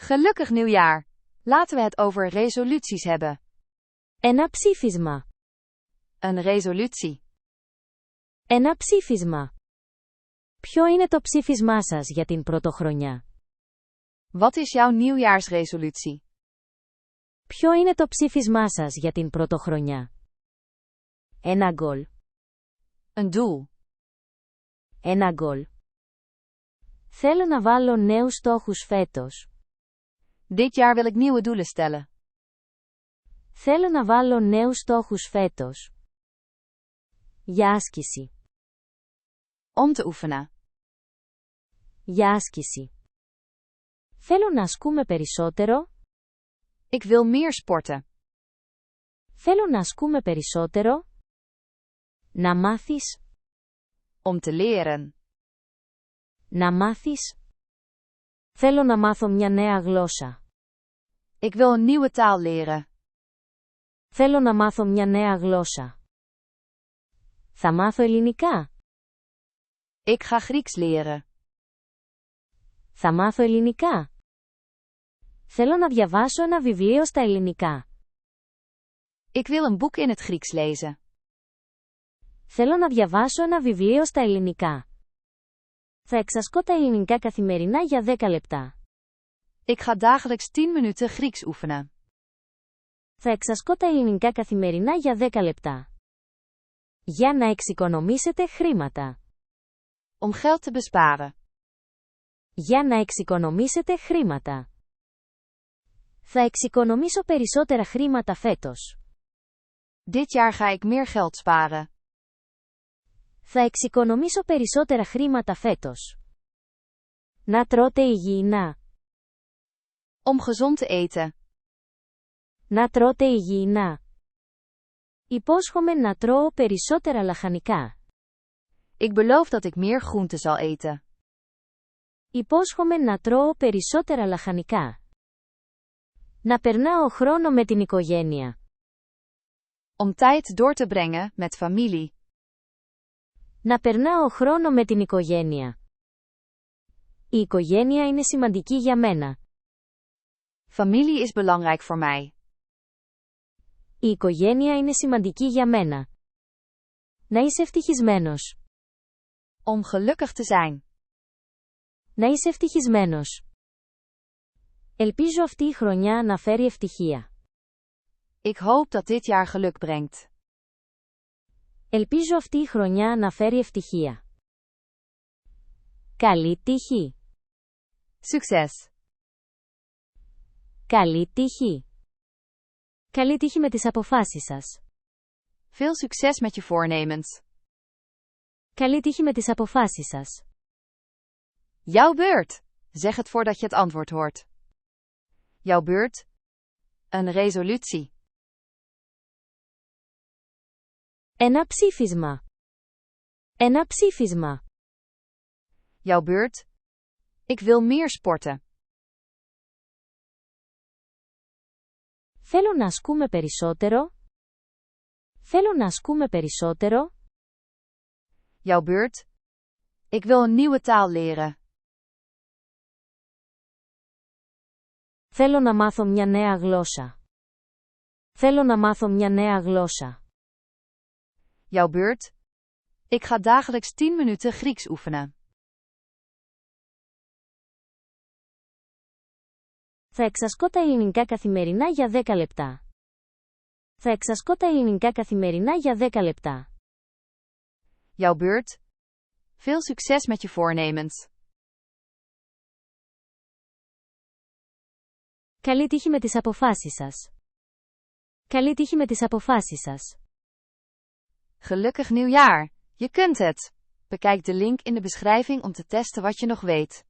Gelukkig nieuwjaar! Laten we het over resoluties hebben. Ένα ψήφισμα. Een resolutie. Ένα ψήφισμα. Ποιο είναι το ψήφισμά σας για την πρωτοχρονιά? Wat is jouw nieuwjaarsresolutie? Ποιο είναι το ψήφισμά σας για την πρωτοχρονιά? Ένα γκολ. Een doel. Ένα γκολ. Θέλω να βάλω νέους στόχους φέτος. Dit jaar wil ik nieuwe doelen stellen. Θέλω να βάλω νέους στόχους φέτος. Για άσκηση. Om te oefenen. Για άσκηση. Θέλω να ασκούμε περισσότερο. Ik wil meer sporten. Θέλω να ασκούμε περισσότερο. Να μάθεις. Om te leren. Να μάθεις. Θέλω να μάθω μια νέα γλώσσα. Ik wil een nieuwe taal leren. Θέλω να μάθω μια νέα γλώσσα. Θα μάθω ελληνικά. Ik ga Grieks leren. Θα μάθω ελληνικά. Θέλω να διαβάσω ένα βιβλίο στα ελληνικά. Ik wil een boek in het Grieks lezen. Θέλω να διαβάσω ένα βιβλίο στα ελληνικά. Θα εξασκώ τα ελληνικά καθημερινά για 10 λεπτά. Ik ga dagelijks 10 minuten Grieks oefenen. Θα εξασκώ τα ελληνικά καθημερινά για 10 λεπτά. Για να εξοικονομήσετε χρήματα. Om geld te besparen. Για να εξοικονομήσετε χρήματα. Θα εξοικονομήσω περισσότερα χρήματα φέτος. Dit jaar ga ik meer geld sparen. Θα εξοικονομήσω περισσότερα χρήματα φέτος. Να τρώτε υγιεινά. Om gezond te eten. Να τρώτε υγιεινά. Υπόσχομαι να τρώω περισσότερα λαχανικά. Ik beloof dat ik meer groente zal eten. Υπόσχομαι να τρώω περισσότερα λαχανικά. Να περνάω χρόνο με την οικογένεια. Om tijd door te brengen met familie. Να περνάω χρόνο με την οικογένεια. Η οικογένεια είναι σημαντική για μένα. Familie is belangrijk voor mij. Η οικογένεια είναι σημαντική για μένα. Να είσαι ευτυχισμένος. Om gelukkig te zijn. Να είσαι ευτυχισμένος. Ελπίζω αυτή η χρονιά να φέρει ευτυχία. Ik hoop dat dit jaar geluk brengt. Ελπίζω αυτή η χρονιά να φέρει ευτυχία. Καλή τύχη. Succes. Καλή τύχη. Καλή τύχη με τις αποφάσεις σας. Veel succes met je voornemens. Καλή τύχη με τις αποφάσεις σας. Jouw beurt. Zeg het voordat je het antwoord hoort. Jouw beurt. Een resolutie. Ένα ψήφισμα. Ένα ψήφισμα. Jouw beurt. Ik wil meer sporten. Θέλω να ασκούμε περισσότερο. Θέλω να ασκούμε περισσότερο. Jouw beurt. Ik wil een nieuwe taal leren. Θέλω να μάθω μια νέα γλώσσα. Θέλω να μάθω μια νέα γλώσσα. Jouw beurt. Ik ga dagelijks 10 minuten Grieks oefenen. Θα εξασκώ τα ελληνικά καθημερινά για 10 λεπτά. Θα εξασκώ τα ελληνικά καθημερινά για 10 λεπτά. Jouw beurt. Veel succes met je voornemens. Καλή τύχη με τις αποφάσεις σας. Καλή τύχη με τις αποφάσεις σας. Gelukkig nieuwjaar! Je kunt het! Bekijk de link in de beschrijving om te testen wat je nog weet.